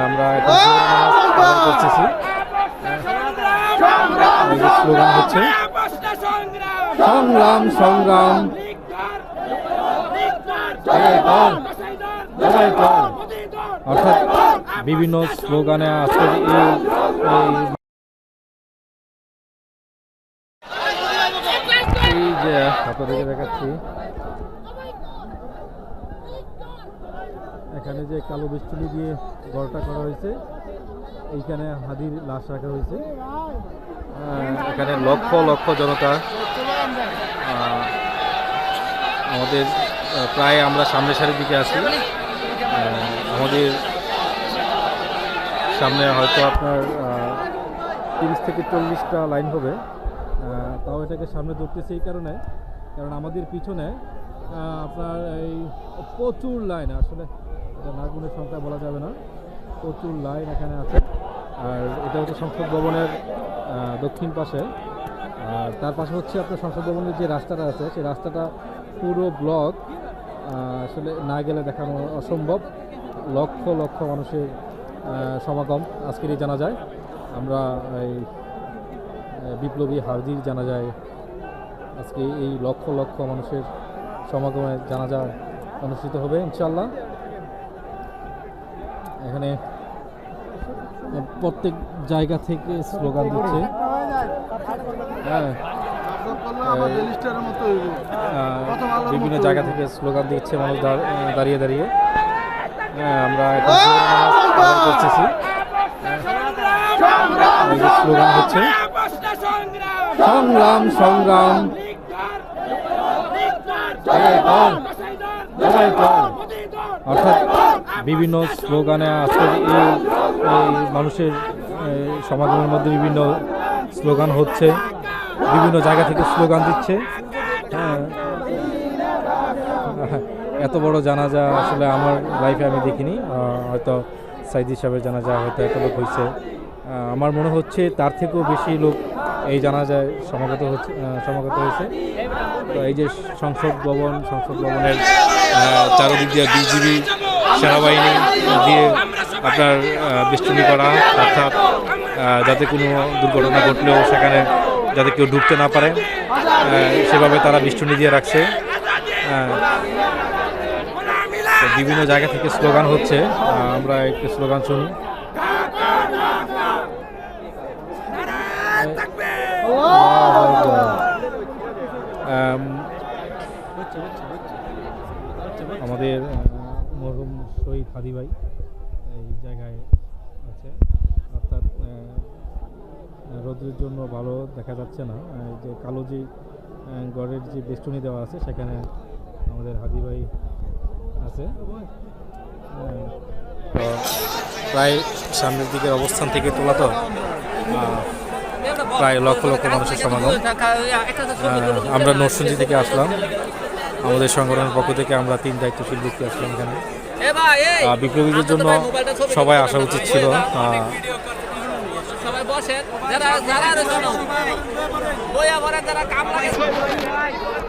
আমরা করতেছি স্লোগান হচ্ছে সংগ্রাম সংগ্রাম অর্থাৎ বিভিন্ন স্লোগানে আজকে এই যে আপনাদেরকে দেখাচ্ছি এখানে যে কালো বেষ্টনী দিয়ে ঘরটা করা হয়েছে, এইখানে হাদির লাশ রাখা হয়েছে। এখানে লক্ষ লক্ষ জনতা আমাদের প্রায় আমরা সামনের সারির দিকে আছি। আমাদের সামনে হয়তো আপনার 30 থেকে 40টা লাইন হবে। তাও এটাকে সামনে ধরতেছে এই কারণ আমাদের পিছনে আপনার এই প্রচুর লাইন, আসলে এটা না গুণের সংখ্যা বলা যাবে না, প্রচুর লাইন এখানে আছে। আর এটা হচ্ছে সংসদ ভবনের দক্ষিণ পাশে, আর তার পাশে হচ্ছে আপনার সংসদ ভবনের যে রাস্তাটা আছে সেই রাস্তাটা পুরো ব্লক, আসলে না গেলে দেখানো অসম্ভব। লক্ষ লক্ষ মানুষের সমাগম আজকের এই জানাজায়। আমরা এই বিপ্লবী হাদির জানাজায় আজকে এই লক্ষ লক্ষ মানুষের সমাগমে জানাজা অনুষ্ঠিত হবে ইনশাল্লাহ। এখানে প্রত্যেক জায়গা থেকে স্লোগান দিচ্ছে, বিভিন্ন জায়গা থেকে স্লোগান দিচ্ছে মানুষ দাঁড়িয়ে দাঁড়িয়ে। আমরা করতেছি স্লোগান হচ্ছে সংগ্রাম সংগ্রাম অর্থাৎ বিভিন্ন স্লোগানে আজকে এই মানুষের সমাগমের মধ্যে বিভিন্ন স্লোগান হচ্ছে, বিভিন্ন জায়গা থেকে স্লোগান দিচ্ছে। এত বড় জানাজা আসলে আমার লাইফে আমি দেখিনি, হয়তো সাইদি সাহেবের জানাজা হয়তো এত লোক হয়েছে। আমার মনে হচ্ছে তার থেকেও বেশি লোক এই জানাজায় সমাগত হয়েছে। তো এই যে সংসদ ভবনের চারদিক দিয়ে বিজিবি সেনাবাহিনী দিয়ে আপনার বেষ্টনী করা, অর্থাৎ যাতে কোনো দুর্ঘটনা ঘটলেও সেখানে যাতে কেউ ঢুকতে না পারে সেভাবে তারা বেষ্টনী দিয়ে রাখছে। বিভিন্ন জায়গা থেকে স্লোগান হচ্ছে, আমরা একটু স্লোগান শুনি। আমাদের মরহুম শহীদ হাদি ভাই এই জায়গায় আছে, অর্থাৎ রোদের জন্য ভালো দেখা যাচ্ছে না, যে কালো যে গড়ের যে বেষ্টনী দেওয়া আছে সেখানে আমাদের হাদি ভাই আছে। তো প্রায় সামনের দিকের অবস্থান থেকে তোলা, তো প্রায় লক্ষ লক্ষ মানুষের সমাগম। আমরা নরসিংদী থেকে আসলাম, আমাদের সংগঠনের পক্ষ থেকে আমরা 3 দায়িত্বশীল ব্যক্তি আসলাম এখানে। বিপ্লবীদের জন্য সবাই আসা উচিত ছিল।